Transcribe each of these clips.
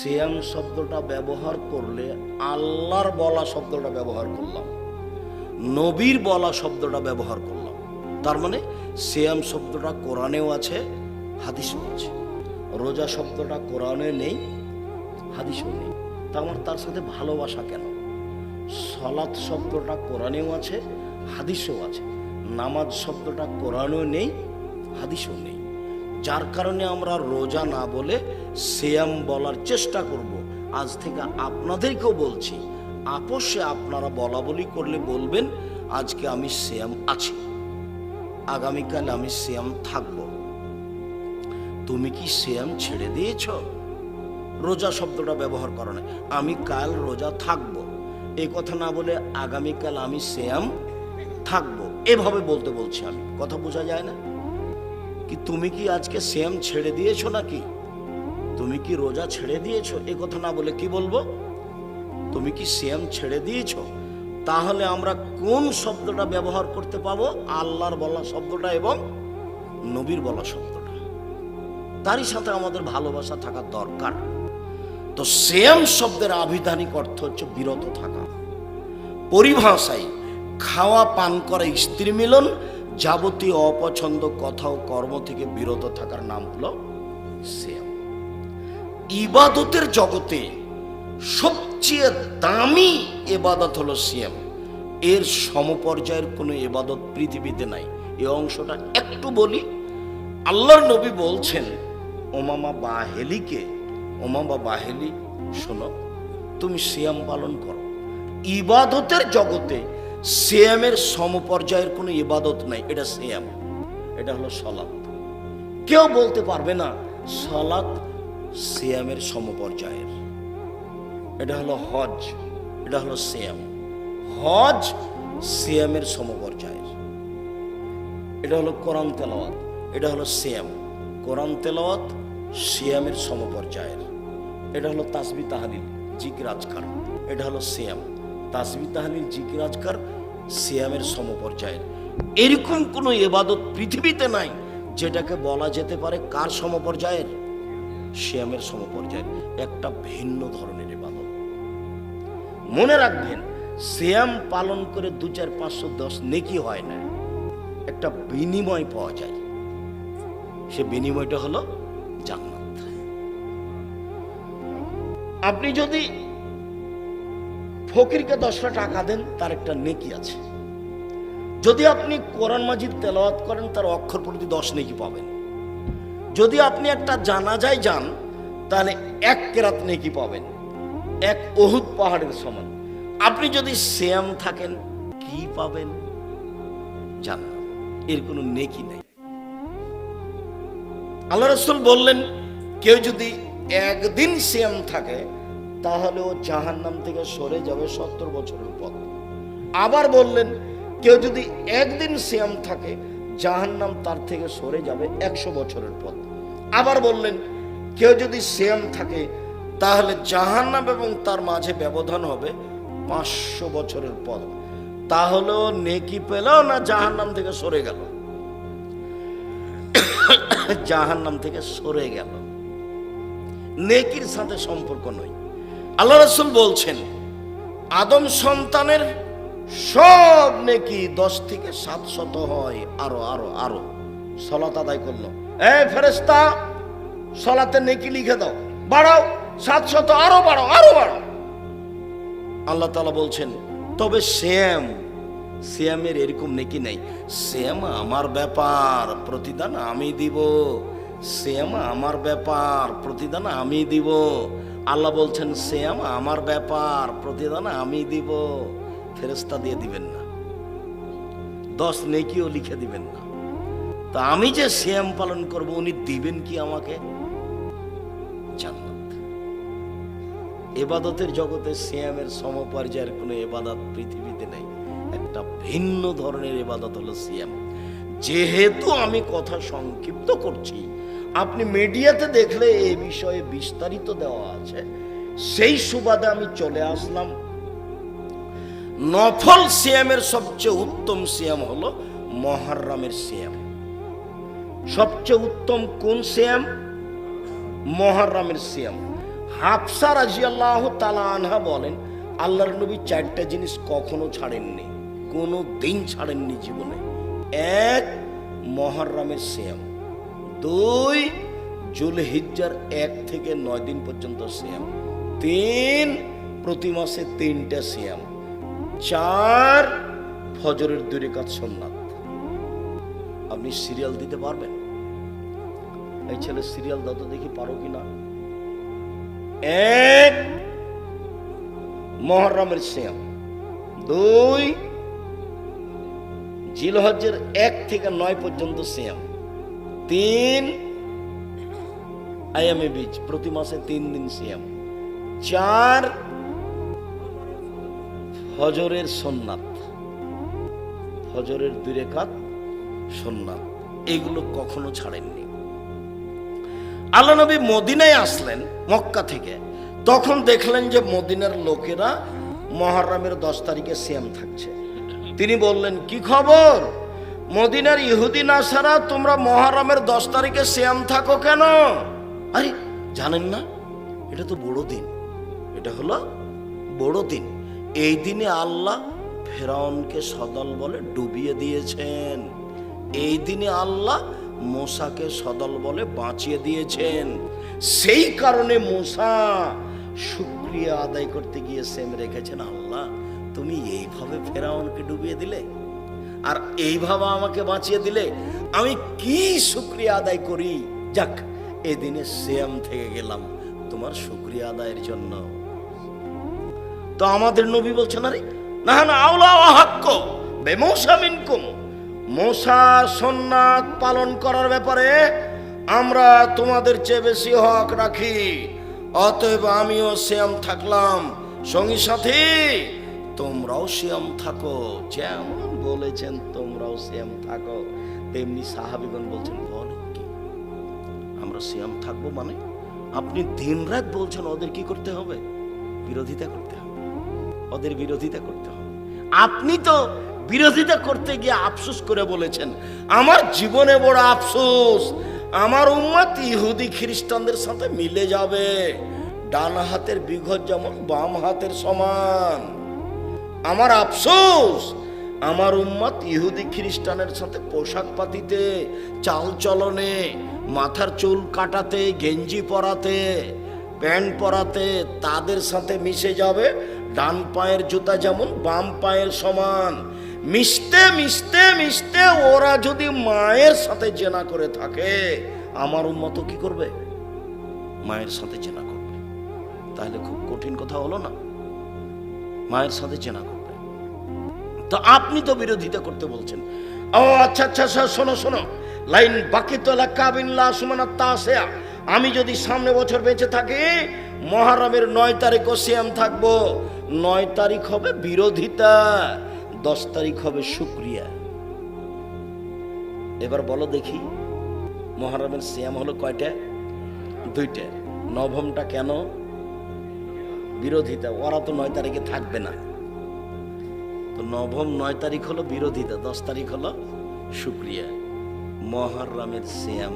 সিয়াম শব্দটা ব্যবহার করলে আল্লাহর বলা শব্দটা ব্যবহার করলাম, নবীর বলা শব্দটা ব্যবহার করলাম। তার মানে সিয়াম শব্দটা কোরআনেও আছে, হাদিসেও আছে। রোজা শব্দটা কোরআনে নেই, হাদিসেও নেই। তা আমার তার সাথে ভালোবাসা কেন? সালাত শব্দটা কোরআনেও আছে, হাদিসেও আছে। নামাজ শব্দটা কোরআনেও নেই, হাদিসেও নেই। যার কারণে আমরা রোজা না বলে সিয়াম বলার চেষ্টা করব। আজ থেকে আপনাদেরকেও বলছি, আপোষে আপনারা বলা বলি করলে বলবেন আজকে আমি সিয়াম আছি, আগামীকাল আমি সিয়াম থাকব। তুমি কি সিয়াম ছেড়ে দিয়েছ? রোজা শব্দটা ব্যবহার করো না। আমি কাল রোজা থাকব, এই কথা না বলে আগামীকাল আমি সিয়াম থাকব, এভাবে বলতে বলছি আমি। কথা বোঝা যায় না কি? তুমি কি আজকে সিয়াম ছেড়ে দিয়েছো নাকি? তুমি কি রোজা ছেড়ে দিয়েছো? এ কথা না বলে কি বলবো? তুমি কি সিয়াম ছেড়ে দিয়েছো? তাহলে আমরা কোন শব্দটা ব্যবহার করতে পাবো? আল্লাহর বলা শব্দটা এবং নবীর বলা শব্দটা। তারই সাথে আমাদের ভালোবাসা থাকা দরকার। তো সিয়াম শব্দের আবিধানিক অর্থ হচ্ছে বিরত থাকা। পরিভাষায় খাওয়া পান করা, স্ত্রী মিলন, যাবতীয় অপছন্দ কথা ও কর্ম থেকে বিরত থাকার নাম হলো সিয়াম। ইবাদতের জগতে সবচেয়ে দামি ইবাদত হলো সিয়াম। এর সমপর্যায়ের কোনো ইবাদত পৃথিবীতে নাই। এই অংশটা একটু বলি। আল্লাহর নবী বলছেন ওমামা বাহেলিকে, ওমামা বাহেলি শোনো, তুমি সিয়াম পালন করো। ইবাদতের জগতে সিয়ামের সমপর্যায়ের কোনো ইবাদত নাই। এটা সিয়াম, এটা হলো সালাত। কেউ বলতে পারবে না সালাত সিয়ামের সমপর্যায়ের। এটা হলো হজ, এটা হলো সিয়াম। হজ সিয়ামের সমপর্যায়ের। এটা হলো কোরআন তেলাওয়াত, এটা হলো সিয়াম। কোরআন তেলাওয়াত সিয়ামের সমপর্যায়ের। এটা হলো তাসবিহ তাহলিল জিকির আজকার, এটা হলো সিয়াম। তাসবিহ তাহলিল জিকির আজকার সিয়ামের সমপর্যায়ের। এরকম কোনো ইবাদত পৃথিবীতে নাই যেটাকে বলা যেতে পারে কার সমপর্যায়ের? সিয়ামের সমপর্যায়ের। একটা ভিন্ন ধরনের ইবাদত। মনে রাখবেন, সিয়াম পালন করে 2, 4, 510 নেকি হয় না, একটা বিনিময় পাওয়া যায়। সে বিনিময়টা হলো জান্নাত। আপনি যদি ফকিরকে 10টা টাকা দেন, তার একটা নেকি আছে। যদি আপনি কোরআন মাজিদ তেলাওয়াত করেন, তার অক্ষর প্রতি 10 নেকি পাবেন। যদি আপনি একটা জানাজায় যান, তাহলে 1 কেরাত নেকি পাবেন, 1 উহুদ পাহাড়ের সমান। আপনি যদি সিয়াম থাকেন, কি পাবেন? জান্নাত। এর কোনো নেকি নেই। আল্লাহ রাসূল বললেন, কেউ যদি একদিন সিয়াম থাকে তাহলে ও জাহান্নাম থেকে সরে যাবে 70 বছরের পথ। আবার বললেন, কেউ যদি একদিন সিয়াম থাকে জাহান্নাম তার থেকে সরে যাবে 100 বছরের পথ। আবার বললেন, কেউ যদি সিয়াম থাকে তাহলে জাহান্নাম এবং তার মাঝে ব্যবধান হবে 500 বছরের পথ। তাহলে ও নেকি পেল না জাহান্নাম থেকে সরে গেল? জাহান্নাম থেকে সরে গেল, নেকির সাথে সম্পর্ক নয়। আল্লাহ রাসূল বলছেন, আদম সন্তানের সব নেকি 10 থেকে 700 হয়। আরো আরো আরো সালাত আদায় করলো, এই ফেরেশতা সালাতের নেকি লিখে দাও, বাড়াও 700, আরো বাড়াও, আরো বাড়াও। আল্লাহ তাআলা বলছেন, তবে সিয়ামের এরকম নেকি নেই। সিয়াম আমার ব্যাপার, প্রতিদান আমি দিব। সিয়াম আমার ব্যাপার, প্রতিদান আমি দিব। আল্লাহ বলছেন, সিয়াম আমার ব্যাপার, প্রতিদান আমি দিব। ফেরেশতা দিয়ে দিবেন না, 10 নেকিও লিখে দিবেন না। তা আমি যে সিয়াম পালন করব, উনি দিবেন কি আমাকে? জান্নাত। ইবাদতের জগতে সিয়ামের সমপর্যায়ের কোনো ইবাদত পৃথিবীতে নেই। একটা ভিন্ন ধরনের ইবাদত হলো সিয়াম। যেহেতু আমি কথা সংক্ষিপ্ত করছি, আপনি মিডিয়াতে দেখলে এই বিষয়ে বিস্তারিত দেওয়া আছে, সেই সুবাদে আমি চলে আসলাম। নফল সিয়ামের সবচেয়ে উত্তম সিয়াম হলো মুহররমের সিয়াম। সবচেয়ে উত্তম কোন সিয়াম? মুহররমের সিয়াম। হাফসা রাদিয়াল্লাহু তাআলা আনহা বলেন, আল্লাহর নবী চারটা জিনিস কখনো ছাড়েননি, কোনো দিন ছাড়েননি জীবনে। এক, মুহররমের সিয়াম। দুই, জুলহিজ্জার 1 থেকে 9 দিন পর্যন্ত সিয়াম। তিন, প্রতি মাসে 3টা সিয়াম। চার, ফজরের 2 রাকাত সুন্নাত। আপনি সিরিয়াল দিতে পারবেন? এই ছেলে সিরিয়াল দাও তো দেখি, পারো কিনা। এক, মুহররমের সিয়াম। দুই, জিলহজ্জের 1 থেকে 9 পর্যন্ত সিয়াম। তিন, আয়ামে বীজ, প্রতি মাসে 3 দিন সিয়াম। চার, ফজরের সুন্নাত, ফজরের 2 রাকাত সুন্নাত। এগুলো কখনো ছাড়েননি। আল্লাহ নবী মদিনায় আসলেন মক্কা থেকে, তখন দেখলেন যে মদিনার লোকেরা মুহররমের 10 তারিখে সিয়াম থাকছে। তিনি বললেন, কি খবর মদিনার ইহুদি নাসারা, তোমরা মুহররমের 10 তারিখে সিয়াম থাকো কেন? আরে জানেন না, এটা তো বড় দিন, এটা হলো বড় দিন। এই দিনে আল্লাহ ফেরাউনকে সদল বলে ডুবিয়ে দিয়েছেন। এই দিনে আল্লাহ মূসাকে সদল বলে বাঁচিয়ে দিয়েছেন। সেই কারণে মূসা শুকরিয়া আদায় করতে গিয়ে সেম রেখেছেন, আল্লাহ তুমি এইভাবে ফেরাউনকে ডুবিয়ে দিলে আর এইভাবে আমাকে বাঁচিয়ে দিলে, আমি কি শুকরিয়া আদায় করি। যাক, এই দিনে সিয়াম থেকে গেলাম তোমার শুকরিয়া আদায়ের জন্য। তো আমাদের নবী বলছেন, আরে না না, আওলা ওয়া হাক্ক বিমূসা মিনকুম, মূসা সুন্নাত পালন করার ব্যাপারে আমরা তোমাদের চেয়ে বেশি হক রাখি, অতএব আমিও সিয়াম থাকলাম, সঙ্গী সাথী তোমরাও সিয়াম থাকো। যেমন বলেছেন তোমরাও সিয়াম থাকো, তেমনি সাহাবীগণ বলছেন, বলেন কি আমরা সিয়াম থাকবো মানে? আপনি দিনরাত বলছেন ওদের কি করতে হবে? বিরোধিতা করতে হবে, ওদের বিরোধিতা করতে হবে। আপনি তো বিরোধিতা করতে গিয়ে আফসোস করে বলেছেন, আমার জীবনে বড় আফসোস, আমার উম্মত ইহুদি খ্রিস্টানদের সাথে মিলে যাবে। ডান হাতের বিঘত যেমন বাম হাতের সমান। আমার আফসোস, আমার উম্মত ইহুদি খ্রিস্টানের সাথে পোশাক পাতিতে, চাল চলনে, মাথার চুল কাটাতে, গেঞ্জি পরাতে, প্যান্ট পরাতে তাদের সাথে মিশে যাবে। ডান পায়ের জুতা যেমন বাম পায়ের সমান। মিশতে মিশতে মিশতে ওরা যদি মায়ের সাথে জেনা করে থাকে, আমার উম্মত কি করবে? মায়ের সাথে জেনা করবে। তাহলে খুব কঠিন কথা হলো না? মায়ের সাথে জেনা করবে। তো আপনি তো বিরোধিতা করতে বলছেন। ও আচ্ছা আচ্ছা, শোনো শোনো, লাইন বাকি তো লাকাবিল্লা সুমানাত তাসিয়া, আমি যদি সামনে বছর বেঁচে থাকি, মুহররমের 9 তারিখও সিয়াম থাকবো। 9 তারিখ হবে বিরোধিতা, 10 তারিখ হবে শুকরিয়া। এবার বলো দেখি, মুহররমের সিয়াম হলো কয়টা? 2টা। নবমটা কেন? বিরোধিতা, ওরা তো 9 তারিখে থাকবে না। তো নবম 9 তারিখ হলো বিরোধিতা, 10 তারিখ হলো শুকরিয়া। মুহররমের সিয়াম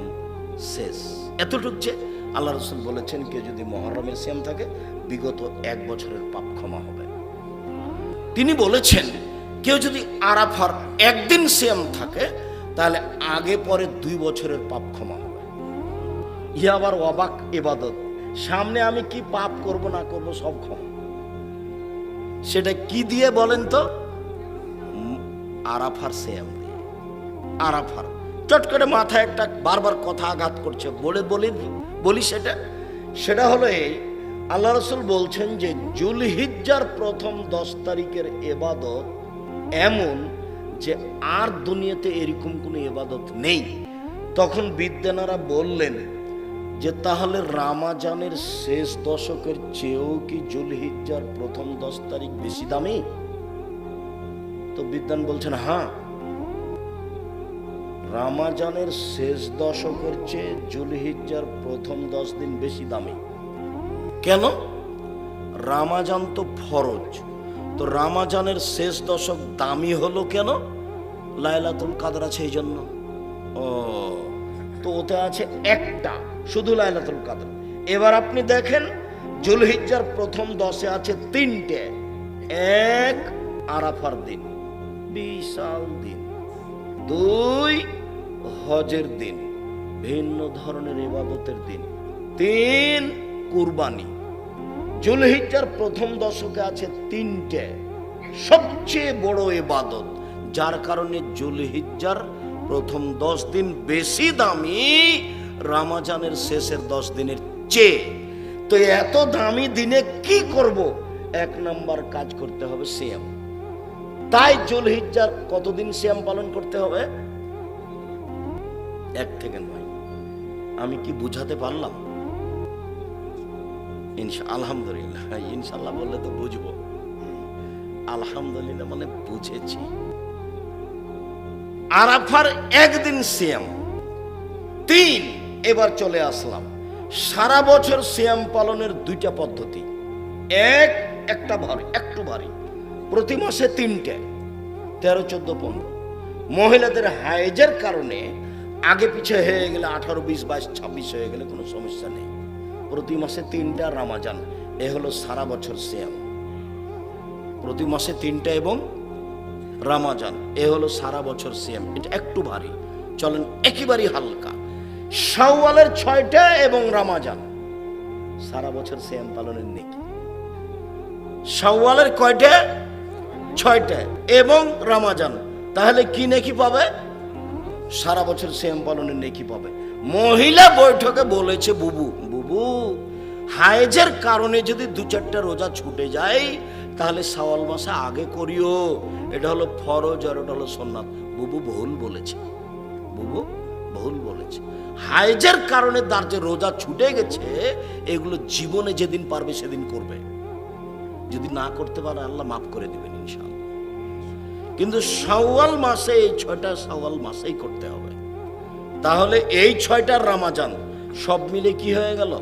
শেষ। এতটুক যে আল্লাহ রাসূল বলেছেন, কেউ যদি মুহররমের সিয়াম থাকে, বিগত 1 বছরের পাপ ক্ষমা হবে। তিনি বলেছেন, কেউ যদি আরাফার 1 দিন সিয়াম থাকে, তাহলে আগে পরে 2 বছরের পাপ ক্ষমা হবে। ইয়া আবার অবাক ইবাদত, সামনে আমি কি পাপ করব না করব সব ক্ষমা। সেটা কি দিয়ে বলেন তো? আরাফার সিয়াম দিয়ে। আরাফার চট করে মাথায় একটা বারবার কথা আঘাত করছে, বলি সেটা হলো এই, আল্লাহ রাসূল বলছেন যে জুলহিজ্জার প্রথম 10 তারিখের ইবাদত এমন যে আর দুনিয়াতে এরকম কোনো ইবাদত নেই। তখন বিদ্বানেরা বললেন যে তাহলে রামাজানের শেষ দশকের চেয়েও কি জুলহিজ্জার প্রথম 10 তারিখ বেশি দামি? তো বিদ্বান বলছেন, হ্যাঁ, রামাজানের শেষ দশকের চেয়ে জুলহিজ্জার প্রথম 10 দিন বেশি দামি। কেন? রামাজান তো ফরজ, তো রামাজানের শেষ দশক দামি হলো কেন? লাইলাতুল কাদর আছে এই জন্য। ও, তো ওতে আছে একটা শুধু লাইলাতুল কাদর। এবার আপনি দেখেন জুলহিজ্জার প্রথম 10-এ আছে 3টে। এক, আরাফার দিন, বিশাল দিন। 2, হজের দিন, ভিন্ন ধরনের ইবাদতের দিন। 3, কুরবানি। জুলহিজ্জার প্রথম 10-এ আছে 3টে সবচেয়ে বড় ইবাদত, যার কারণে জুলহিজ্জার প্রথম 10 দিন বেশি দামি রমজানের শেষের 10 দিনের চেয়ে। তো এত দামি দিনে কি করব? 1 নম্বর কাজ করতে হবে সিয়াম। তাই জুলহিজ্জার কতদিন সিয়াম পালন করতে হবে? 1 থেকে 9। আমি কি বুঝাতে পারলাম? আলহামদুলিল্লাহ। ইনশাল্লাহ বললে তো বুঝবো। আলহামদুলিল্লাহ মানে বুঝেছি। আরাফার 1 দিন সিয়াম। 3, এবার চলে আসলাম সারা বছর সিয়াম পালনের 2টা পদ্ধতি। একটা ভারী, একটু ভারী, প্রতি মাসে 3টে, 13, 14, 15। মহিলাদের হায়েজের কারণে আগে পিছে হয়ে গেলে 18, 20, 22, 26 হয়ে গেলে কোনো সমস্যা নেই। প্রতি মাসে 3টা রমজান, এ হলো সারা বছর সিয়াম। প্রতি মাসে 3টা এবং রমজান, এ হলো সারা বছর সিয়াম। এটা একটু ভারী, চলেন একেবারেই হালকা। শাওয়ালের 6টা এবং রমজান, সারা বছর সিয়াম পালনের নেকি। শাওয়ালের কয়টা? 6টা এবং রমজান, তাহলে কি নেকি পাবে? সারা বছর সিয়াম পালনের নেকি পাবে। মহিলা বৈঠকে বলেছে, বুবু হায়েজের কারণে যদি 2-4টা রোজা ছুটে যায় তাহলে শাওয়াল মাসে আগে করিও, এটা হলো ফরজ আর এটা হলো সুন্নাত। বুবু ভুল বলেছে, হায়েজের কারণে তার যে রোজা ছুটে গেছে এগুলো জীবনে যেদিন পারবে সেদিন করবে। যদি না করতে পারে আল্লাহ মাফ করে দিবেন ইনশাআল্লাহ। কিন্তু শাওয়াল মাসে এই 6টা শাওয়াল মাসেই করতে হবে। তাহলে এই 6টা রমজান সব মিলে কি হয়ে গেল?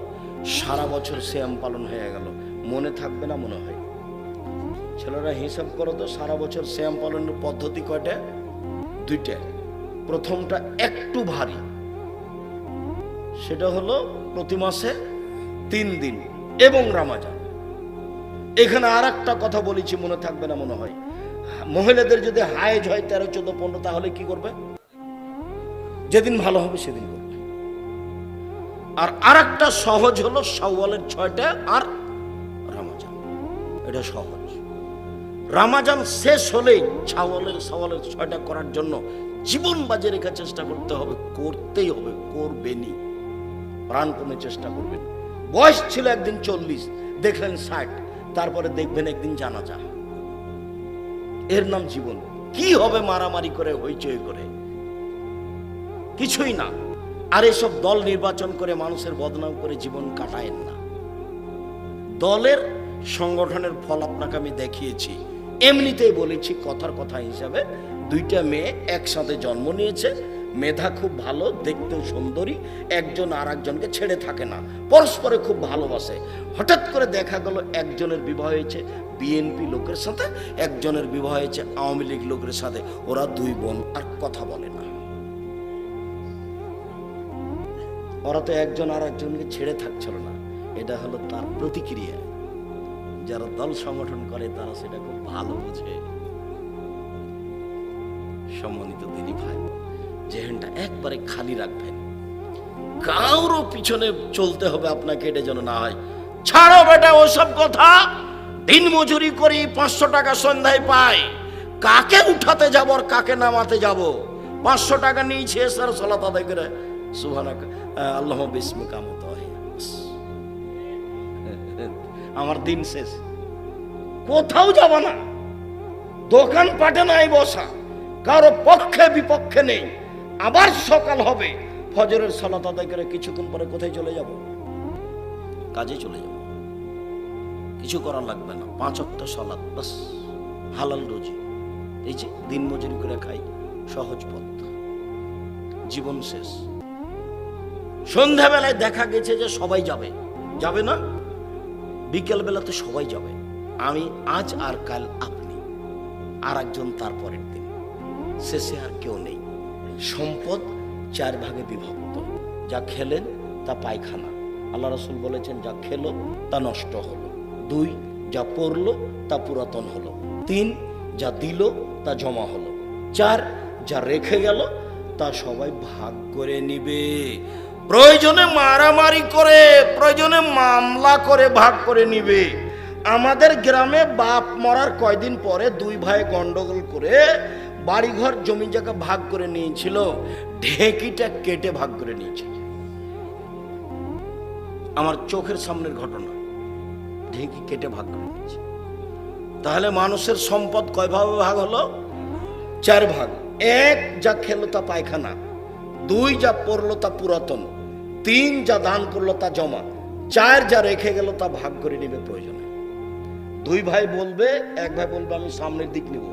সারা বছর সিয়াম পালন হয়ে গেল। মনে থাকবে না মনে হয়? ছেলেরা হিসাব করো তো, সারা বছর সিয়াম পালনের পদ্ধতি কয়টা? 2টা। প্রথমটা একটু ভারী, সেটা হলো প্রতি মাসে 3 দিন এবং রমজান। এখানে আর একটা কথা বলেছি, মনে থাকবে না মনে হয়? মহিলাদের যদি হায়েজ হয় 13, 14, 15, তাহলে কি করবে? যেদিন ভালো হবে সেদিন করবে। আর আরেকটা সহজ হলো শাওয়ালের 6টা আর রমজান, এটা সহজ। রমজান শেষ হলেই শাওয়ালের 6টা করার জন্য জীবন বাজে রেখে চেষ্টা করতে হবে, করতেই হবে, করবেনই, প্রাণপণে চেষ্টা করবেন। বয়স ছিল একদিন 40, দেখলেন 60, তারপরে দেখবেন একদিন জানাজা। এর নাম জীবন। কি হবে মারামারি করে, হইচই করে? কিছুই না। আর এসব দল নির্বাচন করে মানুষের বদনাম করে জীবন কাটায়েন না। দলের সংগঠনের ফল আপনাকে আমি দেখিয়েছি। এমনিতেই বলেছি, কথার কথা হিসাবে, 2টা মেয়ে একসাথে জন্ম নিয়েছে, মেধা খুব ভালো, দেখতেও সুন্দরী, একজন আর একজনকে ছেড়ে থাকে না, পরস্পরে খুব ভালোবাসে। হঠাৎ করে দেখা গেল একজনের বিবাহ হয়েছে বিএনপি লোকের সাথে, একজনের বিবাহ হয়েছে আওয়ামী লীগ লোকের সাথে। ওরা 2 বোন আর কথা বলে না। ওরা তো একজন আর একজনকে ছেড়ে থাকছিল না। এটা হলো তার প্রতিক্রিয়া। যারা দল সংগঠন করে তারা সেটা খুব ভালো বোঝে। সম্মানিত দিনী ভাই, জেহেনটা একবারে খালি রাখবেন। কারো পিছনে চলতে হবে আপনাকে, এটা যেন না হয়। ছাড়ো বেটা ওসব কথা। দিন মজুরি করি, 500 টাকা সন্ধ্যায় পাই। কাকে উঠাতে যাব আর কাকে নামাতে যাব? 500 টাকা নিয়েছে এসার সালাত আদায় করে সুবহানাক আল্লাহুম্মা বিসমিকা মুতাহি, আমার দিন শেষ। কোথাও যাব না, দোকান পাটে নাই বসা, কারো পক্ষে বিপক্ষে নেই। আবার সকাল হবে, ফজরের সালাত আদায় করে কিছুক্ষণ পরে কোথায় চলে যাব? কাজে চলে যাব। কিছু করা লাগবে না, 5 ওয়াক্ত সালাত, বাস হালাল রুজি। এই যে দিন মজুরি করে খাই, সহজ পথ। জীবন শেষ। সন্ধ্যাবেলায় দেখা গেছে যে সবাই যাবে না? বিকেল বেলাতে সবাই যাবে। আমি আজ আর কাল আপনি, আর একজন তারপরের দিন, শেষে আর কেউ নেই। সম্পদ 4 ভাগে বিভক্ত। যা খেলেন তা পায়খানা, আল্লাহ রাসূল বলেছেন, যা খেলো তা নষ্ট হলো, 2 যা পড়লো তা পুরাতন হলো, 3 যা দিল তা জমা হলো, 4 যা রেখে গেল তা সবাই ভাগ করে নিবে। প্রয়োজনে মারামারি করে, প্রয়োজনে মামলা করে ভাগ করে নিবে। আমাদের গ্রামে বাপ মরার কয়দিন পরে 2 ভাই গন্ডগোল করে বাড়িঘর জমি জায়গা ভাগ করে নিয়েছিল, ঢেকিটা কেটে ভাগ করে নিয়েছে। আমার চোখের সামনের ঘটনা, ঢেকি কেটে ভাগ করে নিয়েছে। তাহলে মানুষের সম্পদ কয় ভাবে ভাগ হলো? 4 ভাগ। 1 যা খেলো তা পায়খানা, 2 যা পড়লো তা পুরাতন, 3 যা দান করলো তা জমা, 4 যা রেখে গেল তা ভাগ করে নেবে প্রয়োজনে। 2 ভাই বলবে, 1 ভাই বলবে আমি সামনের দিক নিব,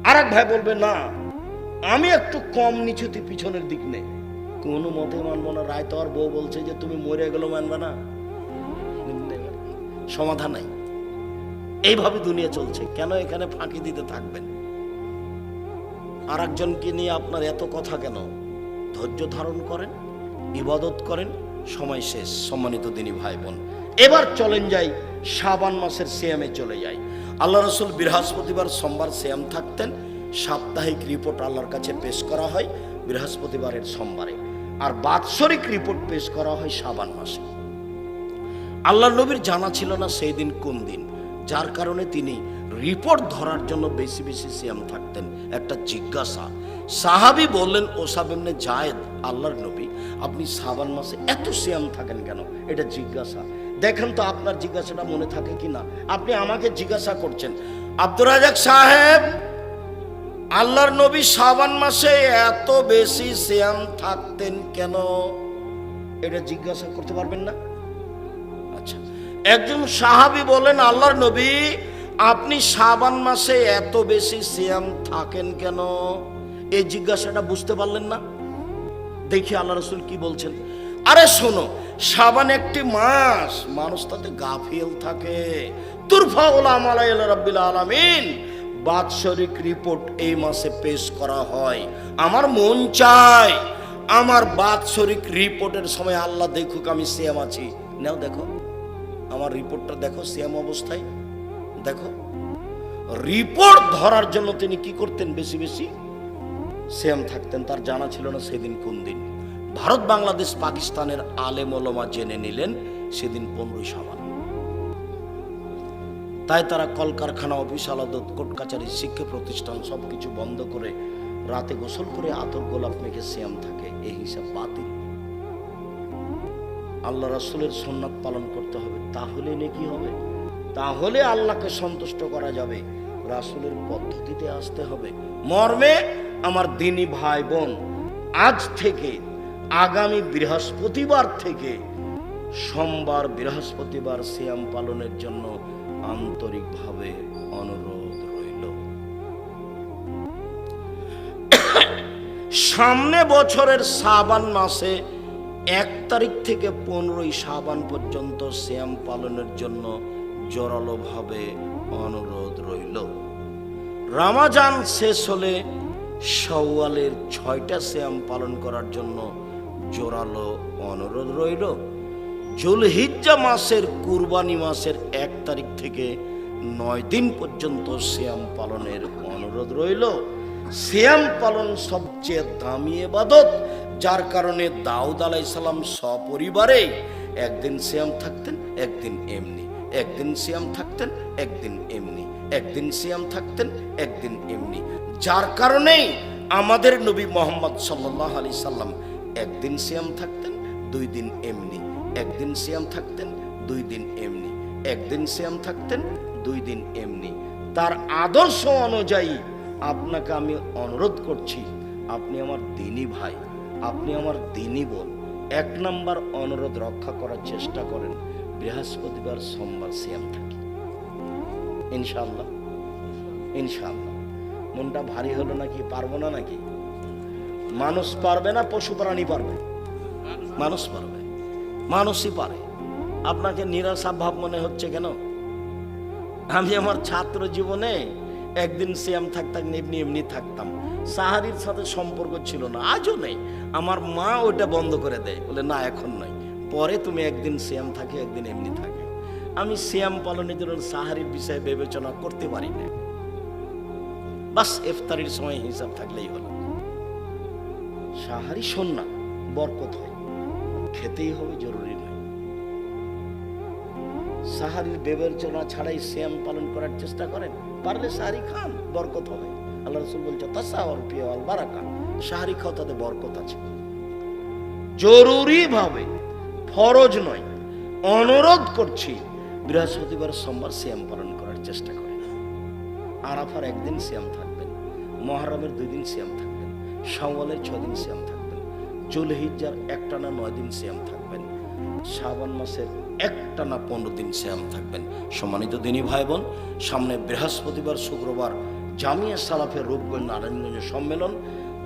আর 1 ভাই বলবে না আমি একটু কম নিচুতি পিছনের দিক নেই। কোনো মতে মানবো না। রায় তো আর বউ বলছে যে তুমি মরে গেলো মানবে না, সমাধান নাই। এইভাবে দুনিয়া চলছে। কেন এখানে ফাঁকি দিতে থাকবেন? আর একজনকে নিয়ে আপনার এত কথা কেন? ধৈর্য ধারণ করেন, ইবাদত করেন, সময় শেষ। সম্মানিত দিনী ভাই বোন, এবার চলেন যাই শাবান মাসের সিয়ামে চলে যাই। আল্লাহ রাসূল বৃহস্পতিবার সোমবার সিয়াম থাকতেন। সাপ্তাহিক রিপোর্ট আল্লাহর কাছে পেশ করা হয় বৃহস্পতিবারের সোমবারে, আর বাৎসরিক রিপোর্ট পেশ করা হয় শাবান মাসে। আল্লাহ নবীর জানা ছিল না সেই দিন কোন দিন, যার কারণে তিনি রিপোর্ট ধরার জন্য বেশি বেশি সিয়াম থাকতেন। একটা জিজ্ঞাসা, সাহাবী বললেন ওসাব ইবনে জায়েদ, আল্লাহর নবী আপনি শাবান মাসে এত সিয়াম থাকেন কেন? এটা জিজ্ঞাসা। দেখেন তো আপনার জিজ্ঞাসাটা মনে থাকে কিনা। আপনি আমাকে জিজ্ঞাসা করছেন, আব্দুর রাজাক সাহেব আল্লাহর নবী শাবান মাসে এত বেশি সিয়াম থাকতেন কেন? এটা জিজ্ঞাসা করতে পারবেন না? আচ্ছা, একজন সাহাবী বলেন, আল্লাহর নবী আপনি শাবান মাসে এত বেশি সিয়াম থাকেন কেন? এই জিজ্ঞাসাটা বুঝতে পারলেন না? দেখি আল্লাহ রাসূল কি বলছেন। আরে শোনো, শাবান একটি মাস, মানুষ তাতে গাফিল থাকে। তুরফাউল আমালা ইলা রাব্বিল আলামিন, বাৎসরিক রিপোর্ট এই মাসে পেশ করা হয়। আমার মন চায় আমার বাৎসরিক রিপোর্টের সময় আল্লাহ দেখুক আমি সিয়াম আছি। নাও দেখো আমার রিপোর্টটা, দেখো সিয়াম অবস্থায় দেখো। রিপোর্ট ধরার জন্য তিনি কি করতেন? বেশি বেশি সিয়াম থাকতেন। তার জানা ছিল না সেদিন কোন দিন। ভারত, বাংলাদেশ, পাকিস্তানের আলেম ওলামা জেনে নিলেন সেদিন 15 শাবান। তাই তারা কলকারখানা, অফিস আদালত, কোর্ট কাচারি, শিক্ষা প্রতিষ্ঠান সবকিছু বন্ধ করে রাতে গোসল করে আতর গোলাপ মেখে সিয়াম থাকে। এই হিসাব বাতিল। আল্লাহ রাসূলের সুন্নাত পালন করতে হবে, তাহলে নেকি হবে, তাহলে আল্লাহকে সন্তুষ্ট করা যাবে। রাসূলের পদ্ধতিতে আসতে হবে। মর্মে আমার দ্বীনি ভাই বোন, আজ থেকে আগামী বৃহস্পতিবার থেকে সোমবার বৃহস্পতিবার সিয়াম পালনের জন্য আন্তরিকভাবে অনুরোধ রইল। সামনে বছরের শাবান মাসে 1 তারিখ থেকে 15 শাবান পর্যন্ত সিয়াম পালনের জন্য জোরালোভাবে অনুরোধ রইল। রমজান শেষ হলে শাওয়ালের 6টা সিয়াম পালন করার জন্য জোরালো অনুরোধ রইল। জুলহিজ্জা মাসের কুরবানি মাসের 1 তারিখ থেকে 9 দিন পর্যন্ত সিয়াম পালনের অনুরোধ রইল। সিয়াম পালন সবচেয়ে দামি ইবাদত, যার কারণে দাউদ আলাইহিস সালাম সপরিবারে একদিন সিয়াম থাকতেন, একদিন এমনি, একদিন সিয়াম থাকতেন, একদিন এমনি, একদিন সিয়াম থাকতেন, একদিন এমনি। যার কারণে আমাদের নবী মুহাম্মদ সাল্লাল্লাহু আলাইহি সাল্লাম একদিন সিয়াম থাকতেন, 2 দিন এমনি, একদিন সিয়াম থাকতেন, 2 দিন এমনি, একদিন সিয়াম থাকতেন, 2 দিন এমনি। তার আদর্শ অনুযায়ী আপনাকে আমি অনুরোধ করছি, আপনি আমার দ্বীনি ভাই, আপনি আমার দ্বীনি বোন, 1 নম্বর অনুরোধ রক্ষা করার চেষ্টা করেন। বৃহস্পতিবার সোমবার সিয়াম থাকি ইনশাআল্লাহ। ইনশাআল্লাহ। মনটা ভারী হলো নাকি? পারবো না নাকি? মানুষ পারবে না, পশু প্রাণী পারবে? মানুষ পারবে, মানুষই পারে। আপনাকে নিরাশা ভাব মনে হচ্ছে কেন? আমি আমার ছাত্র জীবনে একদিন সিয়াম থাকতাম, এমনি এমনি থাকতাম। সাহারির সাথে সম্পর্ক ছিল না, আজও নেই। আমার মা ওটা বন্ধ করে দেয়, বলে না এখন নয়, পরে তুমি একদিন সিয়াম থাকে, একদিন এমনি থাকে। আমি সিয়াম পালনের জন্য সাহারির বিষয়ে বিবেচনা করতে পারি না, বাস ইফতারির সময় হিসাব থাকলেই হলো। সাহারি সুন্নাত, বরকত হয়, খেতেই হবে, জরুরি নয়। সাহারির বিবেচনা ছাড়াই সিয়াম পালন করার চেষ্টা করেন, পারলে সাহারি খান, বরকত হবে। আল্লাহ রাসূল বলছে তাসাওয়াল ফি ওয়াল বারাকা, সাহারি খাও, তাতে বরকত আছে। জরুরি ভাবে, ফরজ নয়, অনুরোধ করছি, বৃহস্পতিবার সোমবার সিয়াম পালন করার চেষ্টা করেন। আরাফার একদিন সিয়াম থাকবেন, মুহররমের 2 দিন সিয়াম থাকবেন, শাওয়ালের 6 দিন সিয়াম থাকবেন, যুলহিজ্জার একটানা 9 দিন সিয়াম থাকবেন, শাবান মাসের একটানা 15 দিন সিয়াম থাকবেন। সম্মানিত দিনী ভাই বোন, সামনে বৃহস্পতিবার শুক্রবার জামিয়া সালাফের রূপগঞ্জ নারায়ণগঞ্জ সম্মেলন,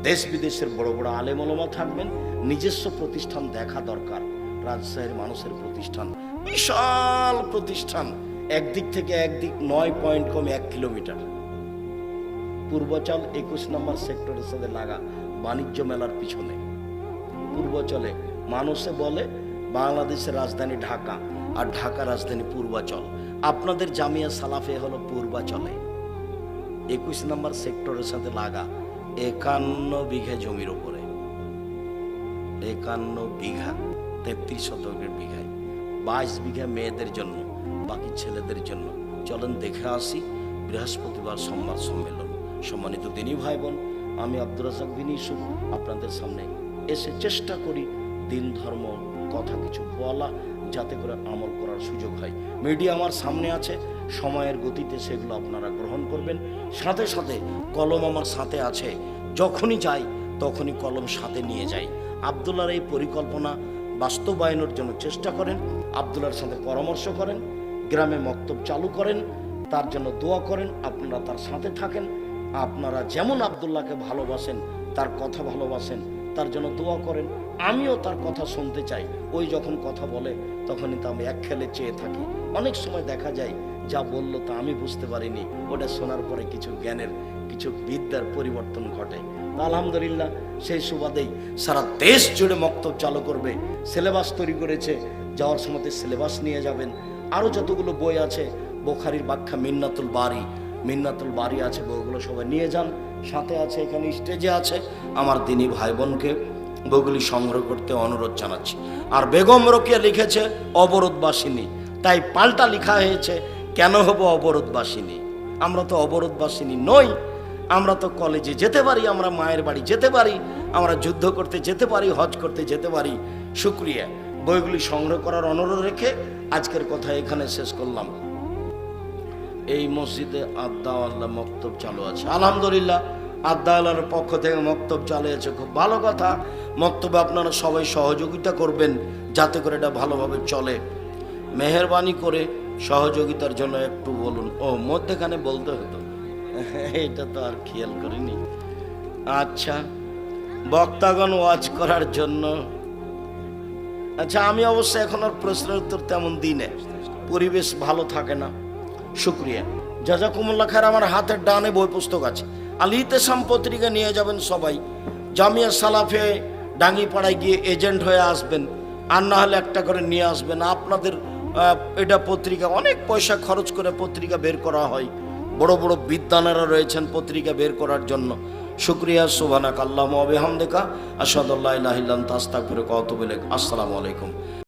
দেশ বিদেশের বড় বড় আলেম ওলামা থাকবেন। নিজস্ব প্রতিষ্ঠান দেখা দরকার, রাজশাহীর মানুষের প্রতিষ্ঠান, বিশাল প্রতিষ্ঠান, একদিক থেকে একদিক 9 পয়েন্ট কম 1 কিলোমিটার। পূর্বাচল 21 নম্বর সেক্টরের সাথে লাগা, বাণিজ্য মেলার পিছনে। পূর্বাচলে মানুষে বলে বাংলাদেশের রাজধানী ঢাকা, আর ঢাকা রাজধানী পূর্বাচল। আপনাদের জামিয়া সালাফে হলো পূর্বাচলে, 21 নম্বর সেক্টরের সাথে লাগা, 51 বিঘা জমির উপরে, 51 বিঘা, 33 শতকের বিঘায়, 22 বিঘা মেয়েদের জন্য, বাকি ছেলেদের জন্য। চলেন দেখে আসি বৃহস্পতিবার সোমবার সম্মেলন। সম্মানিত দিনী ভাই বোন, আমি আব্দুর রাজ্জাক বিন ইউসুফ আপনাদের সামনে এসে চেষ্টা করি দিন ধর্ম কথা কিছু বলা, যাতে করে আমল করার সুযোগ হয়। মিডিয়া আমার সামনে আছে, সময়ের গতিতে সেগুলো আপনারা গ্রহণ করবেন। সাথে সাথে কলম আমার সাথে আছে, যখনই যাই তখনই কলম সাথে নিয়ে যাই। আব্দুল্লাহর এই পরিকল্পনা বাস্তবায়নের জন্য চেষ্টা করেন, আব্দুল্লাহর সাথে পরামর্শ করেন, গ্রামে মক্তব চালু করেন, তার জন্য দোয়া করেন, আপনারা তার সাথে থাকেন। আপনারা যেমন আব্দুল্লাহকে ভালোবাসেন, তার কথা ভালোবাসেন, তার জন্য দোয়া করেন। আমিও তার কথা শুনতে চাই। ওই যখন কথা বলে তখনই তো আমি এক খেলে চেয়ে থাকি। অনেক সময় দেখা যায় যা বললো তা আমি বুঝতে পারিনি, ওটা শোনার পরে কিছু জ্ঞানের, কিছু বিদ্যার পরিবর্তন ঘটে। আলহামদুলিল্লাহ, সেই সুবাদেই সারা দেশ জুড়ে মক্তব চালু করবে, সিলেবাস তৈরি করেছে। যাওয়ার সময় সিলেবাস নিয়ে যাবেন। আরও যতগুলো বই আছে, বুখারীর ব্যাখ্যা, মিন্নাতুল বারি আছে, বইগুলো সবাই নিয়ে যান। সাথে আছে, এখানে স্টেজে আছে, আমার দিনী ভাই বোনকে বইগুলি সংগ্রহ করতে অনুরোধ জানাচ্ছি। আর বেগম রোকেয়া লিখেছে অবরোধবাসিনী, তাই পাল্টা লেখা হয়েছে কেন হব অবরোধবাসিনী। আমরা তো অবরোধবাসিনী নই, আমরা তো কলেজে যেতে পারি, আমরা মায়ের বাড়ি যেতে পারি, আমরা যুদ্ধ করতে যেতে পারি, হজ করতে যেতে পারি। শুকরিয়া। বইগুলি সংগ্রহ করার অনুরোধ রেখে আজকের কথা এখানে শেষ করলাম। এই মসজিদে আদ্দাওয়াল্লাহ মক্তব চালু আছে, আলহামদুলিল্লাহ। আদ্দাওয়াল্লাহর পক্ষ থেকে মক্তব চালু আছে, খুব ভালো কথা। মক্তবে আপনারা সবাই সহযোগিতা করবেন যাতে করে এটা ভালোভাবে চলে। মেহেরবানি করে সহযোগিতার জন্য একটু বলুন। ও, মধ্যেখানে বলতে হতো, এটা তো আর খেয়াল করিনি। আচ্ছা, বক্তাগণ ওয়াজ করার জন্য। আচ্ছা, আমি অবশ্য এখন আর প্রশ্নের উত্তর তেমন দিই না, পরিবেশ ভালো থাকে না। শুক্রিয়া, জাজাকুমুল্লাহ খায়ের। আমার হাতের ডানে বই পুস্তক আছে, আল ইতিসাম পত্রিকা নিয়ে যাবেন সবাই। জামিয়া সালাফে ডাঙ্গিপাড়ায় গিয়ে এজেন্ট হয়ে আসবেন, আর না হলে একটা করে নিয়ে আসবেন। আপনাদের এটা পত্রিকা, অনেক পয়সা খরচ করে পত্রিকা বের করা হয়, বড় বড় বিদ্বানেরা রয়েছেন পত্রিকা বের করার জন্য। শুক্রিয়া। সুবহানাক আল্লাহুম্মা ওয়া বিহামদিকা আশহাদু আল্লা ইলাহা ইল্লা আনতা আস্তাগফিরুকা ওয়া আতুবু ইলাইক। আসসালামু আলাইকুম।